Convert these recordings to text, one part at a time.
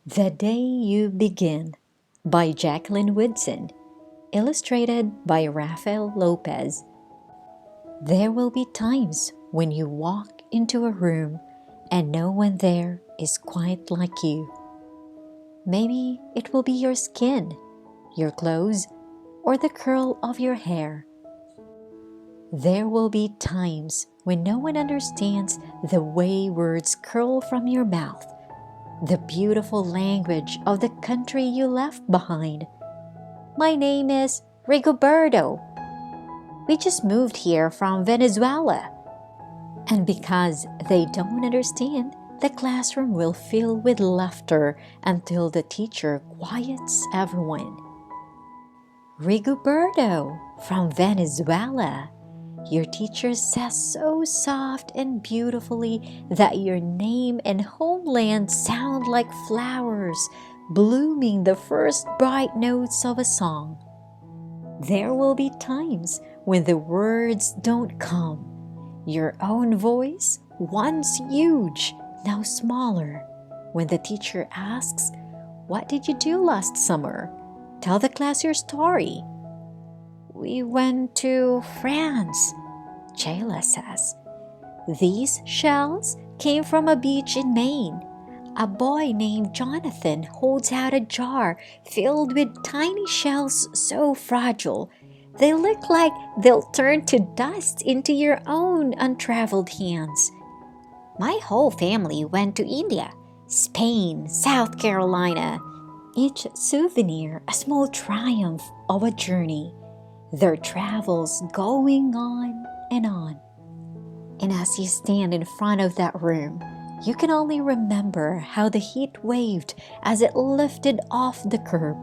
The Day You Begin by Jacqueline Woodson, illustrated by Rafael Lopez. There will be times when you walk into a room and no one there is quite like you. Maybe it will be your skin, your clothes, or the curl of your hair. There will be times when no one understands the way words curl from your mouth, the beautiful language of the country you left behind. My name is Rigoberto. We just moved here from Venezuela. And because they don't understand, the classroom will fill with laughter until the teacher quiets everyone. Rigoberto from Venezuela. Your teacher says so soft and beautifully that your name and homeland sound like flowers blooming the first bright notes of a song. There will be times when the words don't come. Your own voice, once huge, now smaller. When the teacher asks, "What did you do last summer? Tell the class your story." "We went to France," Jayla says. "These shells came from a beach in Maine. A boy named Jonathan holds out a jar filled with tiny shells so fragile, they look like they'll turn to dust into your own untraveled hands. My whole family went to India, Spain, South Carolina. Each souvenir a small triumph of a journey. Their travels going on and on." And as you stand in front of that room, you can only remember how the heat waved as it lifted off the curb,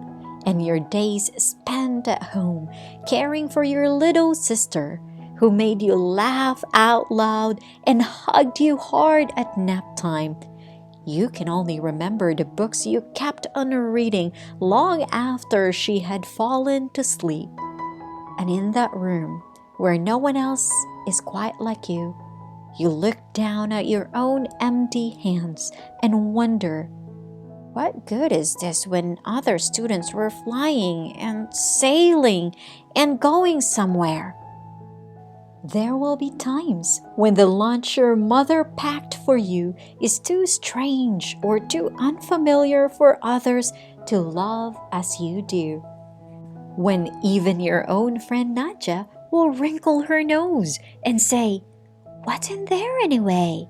and your days spent at home caring for your little sister who made you laugh out loud and hugged you hard at nap time. You can only remember the books you kept on reading long after she had fallen to sleep. And in that room, where no one else is quite like you, you look down at your own empty hands and wonder, what good is this when other students were flying and sailing and going somewhere? There will be times when the lunch your mother packed for you is too strange or too unfamiliar for others to love as you do. When even your own friend Nadja will wrinkle her nose and say, "What's in there anyway?"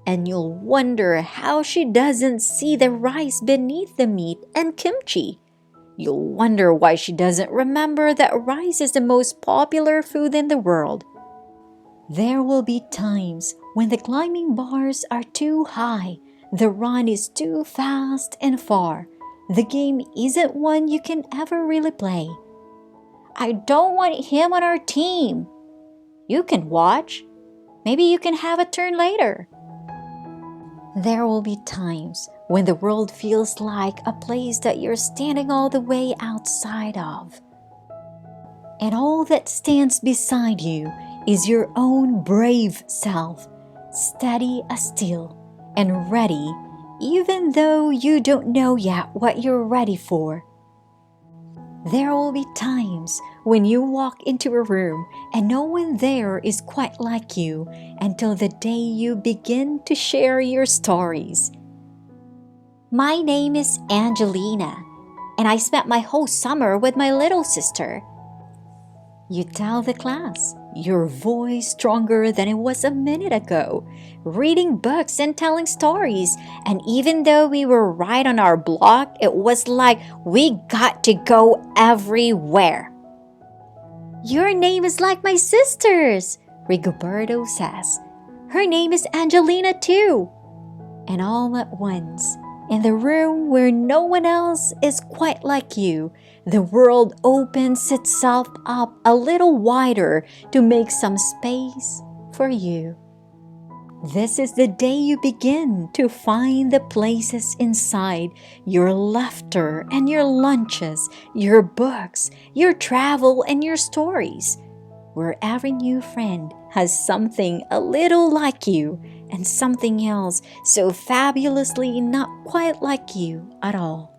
And you'll wonder how she doesn't see the rice beneath the meat and kimchi. You'll wonder why she doesn't remember that rice is the most popular food in the world. There will be times when the climbing bars are too high, the run is too fast and far. The game isn't one you can ever really play. "I don't want him on our team." "You can watch. Maybe you can have a turn later." There will be times when the world feels like a place that you're standing all the way outside of. And all that stands beside you is your own brave self, steady as steel and ready, even though you don't know yet what you're ready for. There will be times when you walk into a room and no one there is quite like you until the day you begin to share your stories. My name is Angelina, and I spent my whole summer with my little sister. You tell the class, your voice stronger than it was a minute ago, reading books and telling stories. And even though we were right on our block, it was like we got to go everywhere. Your name is like my sister's, Rigoberto says. Her name is Angelina too. And all at once, in the room where no one else is quite like you, the world opens itself up a little wider to make some space for you. This is the day you begin to find the places inside your laughter and your lunches, your books, your travel and your stories, where every new friend has something a little like you and something else so fabulously not quite like you at all.